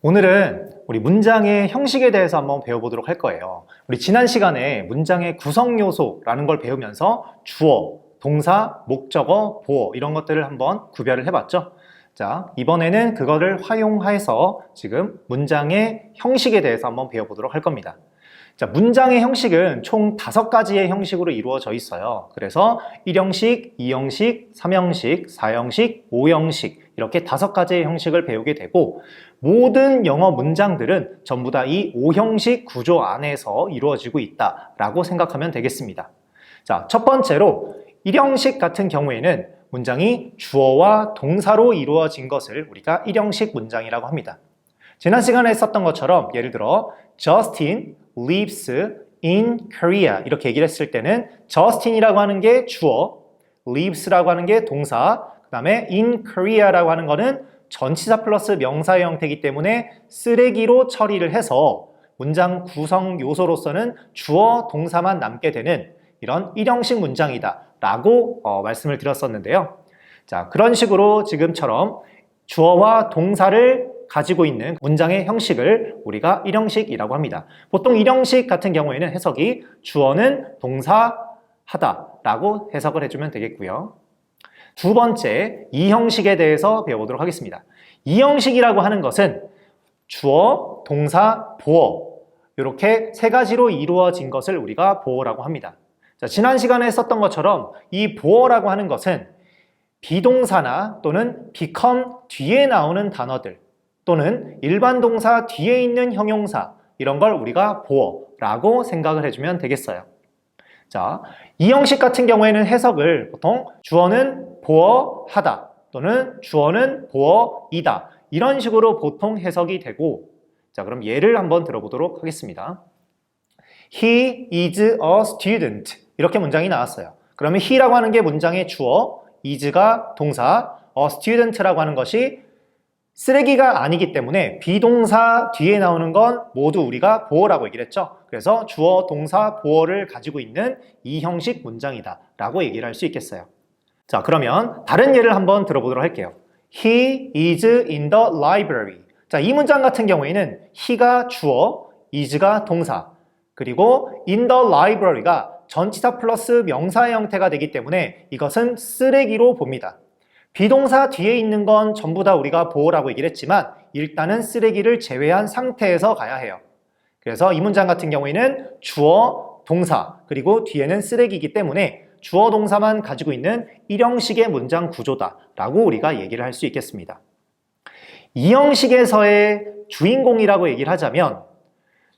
오늘은 우리 문장의 형식에 대해서 한번 배워보도록 할 거예요. 우리 지난 시간에 문장의 구성 요소라는 걸 배우면서 주어, 동사, 목적어, 보어 이런 것들을 한번 구별을 해봤죠. 자, 이번에는 그거를 활용해서 지금 문장의 형식에 대해서 한번 배워보도록 할 겁니다. 자, 문장의 형식은 총 5가지의 형식으로 이루어져 있어요. 그래서 1형식, 2형식, 3형식, 4형식, 5형식 이렇게 5가지의 형식을 배우게 되고 모든 영어 문장들은 전부 다 이 5형식 구조 안에서 이루어지고 있다라고 생각하면 되겠습니다. 자, 첫 번째로 1형식 같은 경우에는 문장이 주어와 동사로 이루어진 것을 우리가 1형식 문장이라고 합니다. 지난 시간에 썼던 것처럼 예를 들어 Justin lives in Korea 이렇게 얘기를 했을 때는 Justin이라고 하는 게 주어, lives라고 하는 게 동사, 그 다음에 in Korea라고 하는 거는 전치사 플러스 명사의 형태이기 때문에 쓰레기로 처리를 해서 문장 구성 요소로서는 주어, 동사만 남게 되는 이런 1형식 문장이다 라고 말씀을 드렸었는데요. 자, 그런 식으로 지금처럼 주어와 동사를 가지고 있는 문장의 형식을 우리가 1형식이라고 합니다. 보통 1형식 같은 경우에는 해석이 주어는 동사 하다 라고 해석을 해주면 되겠고요. 두 번째, 2형식에 대해서 배워보도록 하겠습니다. 2형식이라고 하는 것은 주어, 동사, 보어 이렇게 3가지로 이루어진 것을 우리가 보어라고 합니다. 자, 지난 시간에 썼던 것처럼 이 보어라고 하는 것은 비동사나 또는 become 뒤에 나오는 단어들 또는 일반 동사 뒤에 있는 형용사 이런 걸 우리가 보어라고 생각을 해주면 되겠어요. 자, 2형식 같은 경우에는 해석을 보통 주어는 보어하다 또는 주어는 보어이다 이런 식으로 보통 해석이 되고, 자, 그럼 예를 한번 들어보도록 하겠습니다. He is a student 이렇게 문장이 나왔어요. 그러면 he라고 하는 게 문장의 주어, is가 동사, a student라고 하는 것이 쓰레기가 아니기 때문에 비동사 뒤에 나오는 건 모두 우리가 보어라고 얘기를 했죠. 그래서 주어, 동사, 보어를 가지고 있는 2형식 문장이다 라고 얘기를 할 수 있겠어요. 자, 그러면 다른 예를 한번 들어보도록 할게요. He is in the library. 자, 이 문장 같은 경우에는 he가 주어, is가 동사, 그리고 in the library가 전치사 플러스 명사의 형태가 되기 때문에 이것은 쓰레기로 봅니다. 비동사 뒤에 있는 건 전부 다 우리가 보어라고 얘기를 했지만 일단은 쓰레기를 제외한 상태에서 가야 해요. 그래서 이 문장 같은 경우에는 주어, 동사, 그리고 뒤에는 쓰레기이기 때문에 주어, 동사만 가지고 있는 1형식의 문장 구조다라고 우리가 얘기를 할 수 있겠습니다. 2형식에서의 주인공이라고 얘기를 하자면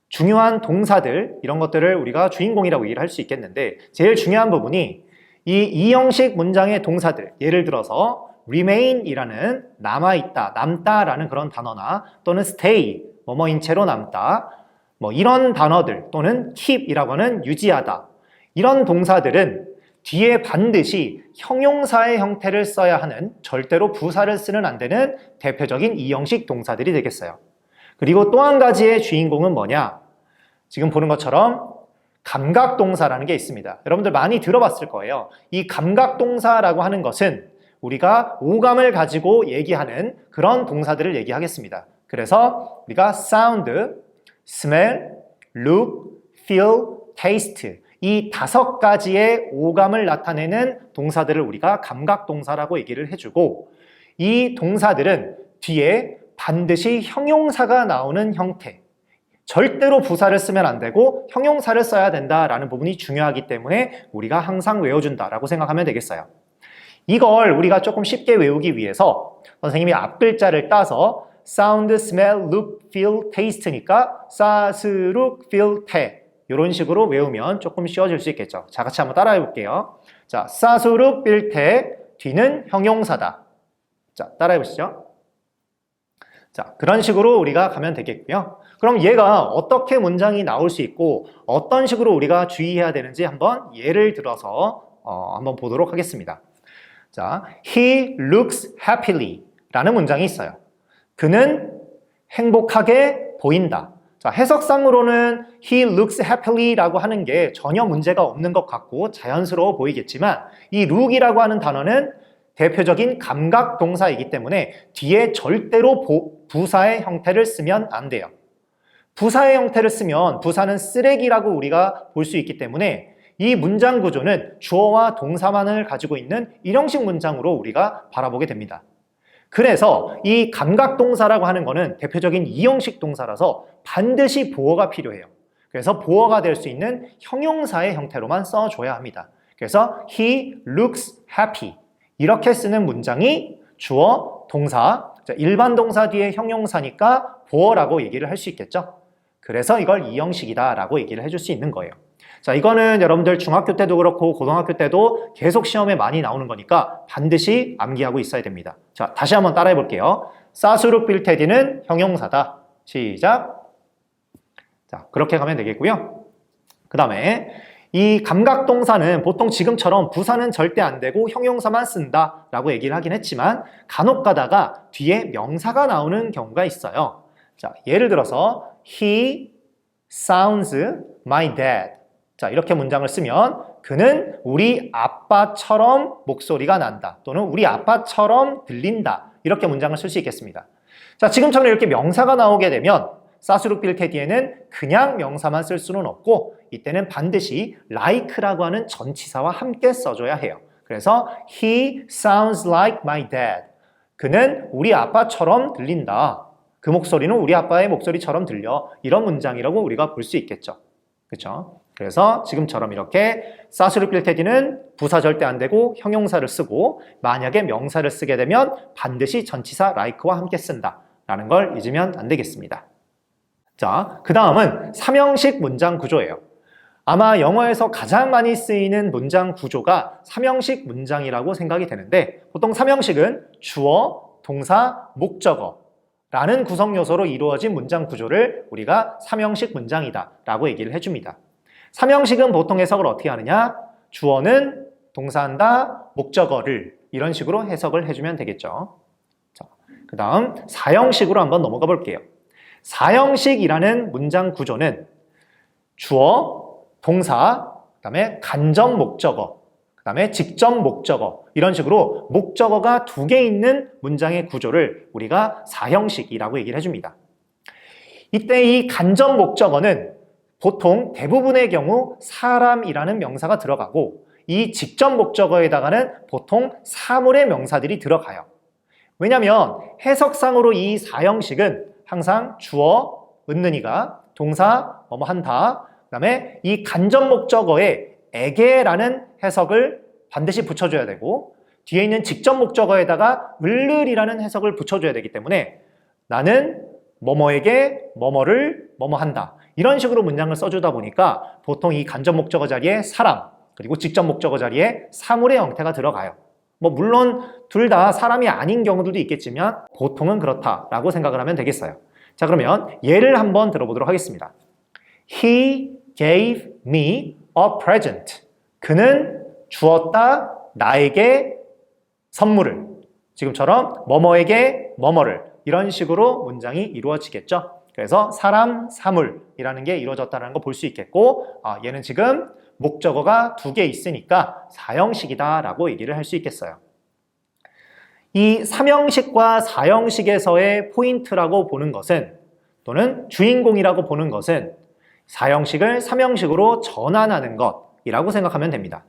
중요한 동사들, 이런 것들을 우리가 주인공이라고 얘기를 할 수 있겠는데 제일 중요한 부분이 이 2형식 문장의 동사들, 예를 들어서 remain이라는 남아있다, 남다라는 그런 단어나 또는 stay, 뭐뭐인 채로 남다, 뭐 이런 단어들 또는 keep이라고 하는 유지하다 이런 동사들은 뒤에 반드시 형용사의 형태를 써야 하는 절대로 부사를 쓰는 안 되는 대표적인 2형식 동사들이 되겠어요. 그리고 또 한 가지의 주인공은 뭐냐? 지금 보는 것처럼 감각동사라는 게 있습니다. 여러분들 많이 들어봤을 거예요. 이 감각동사라고 하는 것은 우리가 오감을 가지고 얘기하는 그런 동사들을 얘기하겠습니다. 그래서 우리가 sound, smell, look, feel, taste 이 5가지의 오감을 나타내는 동사들을 우리가 감각동사라고 얘기를 해주고 이 동사들은 뒤에 반드시 형용사가 나오는 형태, 절대로 부사를 쓰면 안 되고 형용사를 써야 된다라는 부분이 중요하기 때문에 우리가 항상 외워준다라고 생각하면 되겠어요. 이걸 우리가 조금 쉽게 외우기 위해서 선생님이 앞글자를 따서 sound, smell, look, feel, taste니까 사스, look, feel, te 이런 식으로 외우면 조금 쉬워질 수 있겠죠. 자, 같이 한번 따라해 볼게요. 자, 사스, look, feel, te 뒤는 형용사다. 자, 따라해 보시죠. 자, 그런 식으로 우리가 가면 되겠고요. 그럼 얘가 어떻게 문장이 나올 수 있고 어떤 식으로 우리가 주의해야 되는지 한번 예를 들어서 한번 보도록 하겠습니다. 자, he looks happily 라는 문장이 있어요. 그는 행복하게 보인다. 자, 해석상으로는 he looks happily 라고 하는 게 전혀 문제가 없는 것 같고 자연스러워 보이겠지만 이 look이라고 하는 단어는 대표적인 감각 동사이기 때문에 뒤에 절대로 부사의 형태를 쓰면 안 돼요. 부사의 형태를 쓰면 부사는 쓰레기라고 우리가 볼 수 있기 때문에 이 문장 구조는 주어와 동사만을 가지고 있는 일형식 문장으로 우리가 바라보게 됩니다. 그래서 이 감각동사라고 하는 거는 대표적인 이형식 동사라서 반드시 보어가 필요해요. 그래서 보어가 될 수 있는 형용사의 형태로만 써줘야 합니다. 그래서 he looks happy 이렇게 쓰는 문장이 주어, 동사, 일반 동사 뒤에 형용사니까 보어라고 얘기를 할 수 있겠죠. 그래서 이걸 이형식이다 라고 얘기를 해줄 수 있는 거예요. 자, 이거는 여러분들 중학교 때도 그렇고 고등학교 때도 계속 시험에 많이 나오는 거니까 반드시 암기하고 있어야 됩니다. 자, 다시 한번 따라해 볼게요. 사수룩 빌테디는 형용사다. 시작. 자, 그렇게 가면 되겠고요. 그 다음에 이 감각동사는 보통 지금처럼 부사는 절대 안 되고 형용사만 쓴다 라고 얘기를 하긴 했지만 간혹 가다가 뒤에 명사가 나오는 경우가 있어요. 자, 예를 들어서 He sounds my dad. 자, 이렇게 문장을 쓰면 그는 우리 아빠처럼 목소리가 난다 또는 우리 아빠처럼 들린다 이렇게 문장을 쓸 수 있겠습니다. 자, 지금처럼 이렇게 명사가 나오게 되면 사수룩 빌테 뒤에는 그냥 명사만 쓸 수는 없고 이때는 반드시 like라고 하는 전치사와 함께 써줘야 해요. 그래서 He sounds like my dad. 그는 우리 아빠처럼 들린다. 그 목소리는 우리 아빠의 목소리처럼 들려. 이런 문장이라고 우리가 볼 수 있겠죠. 그렇죠? 그래서 지금처럼 이렇게 사수룩 빌테디는 부사 절대 안 되고 형용사를 쓰고 만약에 명사를 쓰게 되면 반드시 전치사 like와 함께 쓴다 라는 걸 잊으면 안 되겠습니다. 자, 그 다음은 삼형식 문장 구조예요. 아마 영어에서 가장 많이 쓰이는 문장 구조가 삼형식 문장이라고 생각이 되는데 보통 삼형식은 주어, 동사, 목적어 라는 구성 요소로 이루어진 문장 구조를 우리가 삼형식 문장이다 라고 얘기를 해줍니다. 삼형식은 보통 해석을 어떻게 하느냐? 주어는 동사한다, 목적어를 이런 식으로 해석을 해주면 되겠죠. 자, 그 다음 사형식으로 한번 넘어가 볼게요. 사형식이라는 문장 구조는 주어, 동사, 그 다음에 간접 목적어, 그 다음에 직접 목적어 이런 식으로 목적어가 2개 있는 문장의 구조를 우리가 사형식이라고 얘기를 해줍니다. 이때 이 간접 목적어는 보통 대부분의 경우 사람이라는 명사가 들어가고 이 직접 목적어에다가는 보통 사물의 명사들이 들어가요. 왜냐하면 해석상으로 이 사형식은 항상 주어, 은는이가, 동사, 뭐뭐 한다, 그 다음에 이 간접 목적어에 에게라는 해석을 반드시 붙여줘야 되고 뒤에 있는 직접 목적어에다가 을을이라는 해석을 붙여줘야 되기 때문에 나는 뭐뭐에게 뭐뭐를 뭐뭐 한다 이런 식으로 문장을 써주다 보니까 보통 이 간접 목적어 자리에 사람 그리고 직접 목적어 자리에 사물의 형태가 들어가요. 뭐 물론 둘 다 사람이 아닌 경우들도 있겠지만 보통은 그렇다라고 생각을 하면 되겠어요. 자, 그러면 예를 한번 들어보도록 하겠습니다. He gave me a present. 그는 주었다 나에게 선물을. 지금처럼 뭐뭐에게 뭐뭐를 이런 식으로 문장이 이루어지겠죠. 그래서 사람, 사물이라는 게 이루어졌다는 거 볼 수 있겠고 얘는 지금 목적어가 2개 있으니까 사형식이다라고 얘기를 할 수 있겠어요. 이 삼형식과 사형식에서의 포인트라고 보는 것은 또는 주인공이라고 보는 것은 사형식을 삼형식으로 전환하는 것이라고 생각하면 됩니다.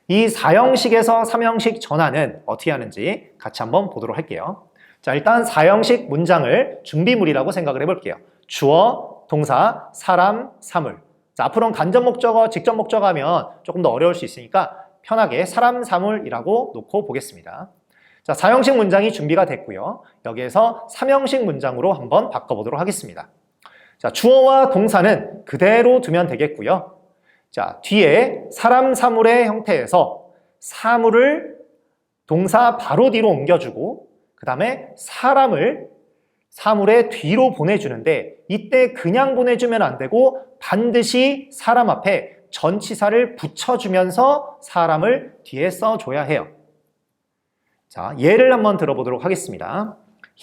이 사형식에서 삼형식 전환은 어떻게 하는지 같이 한번 보도록 할게요. 자, 일단 사형식 문장을 준비물이라고 생각을 해볼게요. 주어, 동사, 사람, 사물. 자, 앞으로는 간접 목적어, 직접 목적어 하면 조금 더 어려울 수 있으니까 편하게 사람, 사물이라고 놓고 보겠습니다. 자, 사형식 문장이 준비가 됐고요. 여기에서 삼형식 문장으로 한번 바꿔보도록 하겠습니다. 자, 주어와 동사는 그대로 두면 되겠고요. 자, 뒤에 사람, 사물의 형태에서 사물을 동사 바로 뒤로 옮겨주고 그 다음에 사람을 사물의 뒤로 보내주는데 이때 그냥 보내주면 안 되고 반드시 사람 앞에 전치사를 붙여주면서 사람을 뒤에 써줘야 해요. 자, 예를 한번 들어보도록 하겠습니다.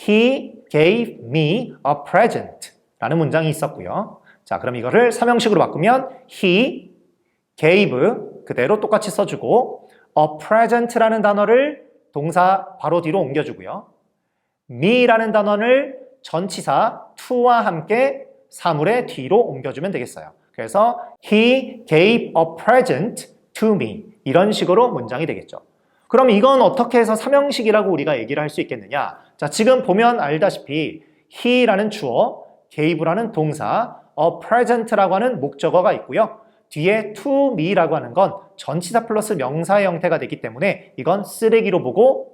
He gave me a present 라는 문장이 있었고요. 자, 그럼 이거를 삼형식으로 바꾸면 He gave 그대로 똑같이 써주고 a present라는 단어를 동사 바로 뒤로 옮겨주고요. me라는 단어를 전치사 to와 함께 사물의 뒤로 옮겨주면 되겠어요. 그래서 he gave a present to me 이런 식으로 문장이 되겠죠. 그럼 이건 어떻게 해서 삼형식이라고 우리가 얘기를 할 수 있겠느냐? 자, 지금 보면 알다시피 he라는 주어, gave라는 동사, a present라고 하는 목적어가 있고요. 뒤에 to me라고 하는 건 전치사 플러스 명사의 형태가 되기 때문에 이건 쓰레기로 보고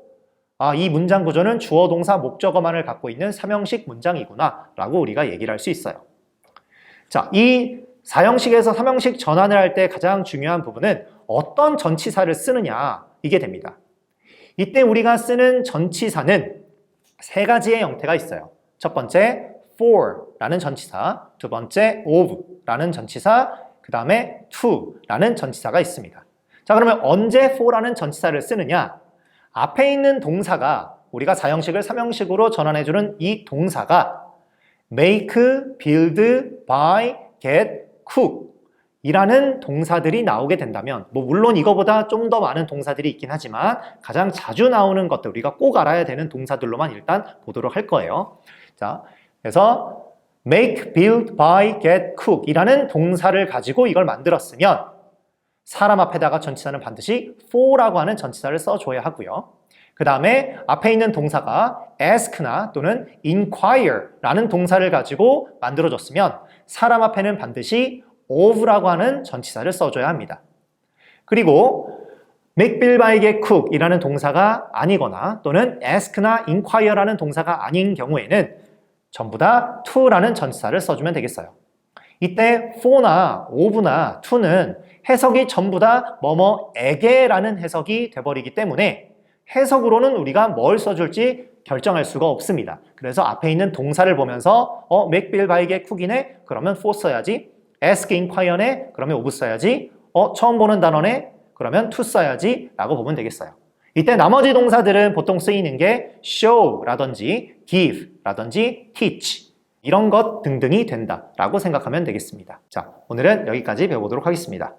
이 문장 구조는 주어, 동사, 목적어만을 갖고 있는 삼형식 문장이구나 라고 우리가 얘기를 할 수 있어요. 자, 이 4형식에서 3형식 전환을 할 때 가장 중요한 부분은 어떤 전치사를 쓰느냐 이게 됩니다. 이때 우리가 쓰는 전치사는 세 가지의 형태가 있어요. 첫 번째 for라는 전치사, 두 번째 of라는 전치사, 그 다음에 to라는 전치사가 있습니다. 자, 그러면 언제 for라는 전치사를 쓰느냐? 앞에 있는 동사가 우리가 4형식을 3형식으로 전환해주는 이 동사가 make, build, buy, get, cook 이라는 동사들이 나오게 된다면 물론 이거보다 좀 더 많은 동사들이 있긴 하지만 가장 자주 나오는 것들 우리가 꼭 알아야 되는 동사들로만 일단 보도록 할 거예요. 자, 그래서 make, build, buy, get, cook 이라는 동사를 가지고 이걸 만들었으면 사람 앞에다가 전치사는 반드시 for라고 하는 전치사를 써줘야 하고요. 그 다음에 앞에 있는 동사가 ask나 또는 inquire라는 동사를 가지고 만들어졌으면 사람 앞에는 반드시 of라고 하는 전치사를 써줘야 합니다. 그리고 make, build, buy, get, cook 이라는 동사가 아니거나 또는 ask나 inquire라는 동사가 아닌 경우에는 전부 다 to라는 전치사를 써주면 되겠어요. 이때 for나 of나 to는 해석이 전부 다 뭐뭐에게라는 해석이 돼버리기 때문에 해석으로는 우리가 뭘 써줄지 결정할 수가 없습니다. 그래서 앞에 있는 동사를 보면서 make, build, buy, get, cook이네? 그러면 for 써야지. ask, inquire네? 그러면 of 써야지. 처음 보는 단어네? 그러면 to 써야지 라고 보면 되겠어요. 이때 나머지 동사들은 보통 쓰이는 게 show라든지 give라든지 teach 이런 것 등등이 된다라고 생각하면 되겠습니다. 자, 오늘은 여기까지 배워보도록 하겠습니다.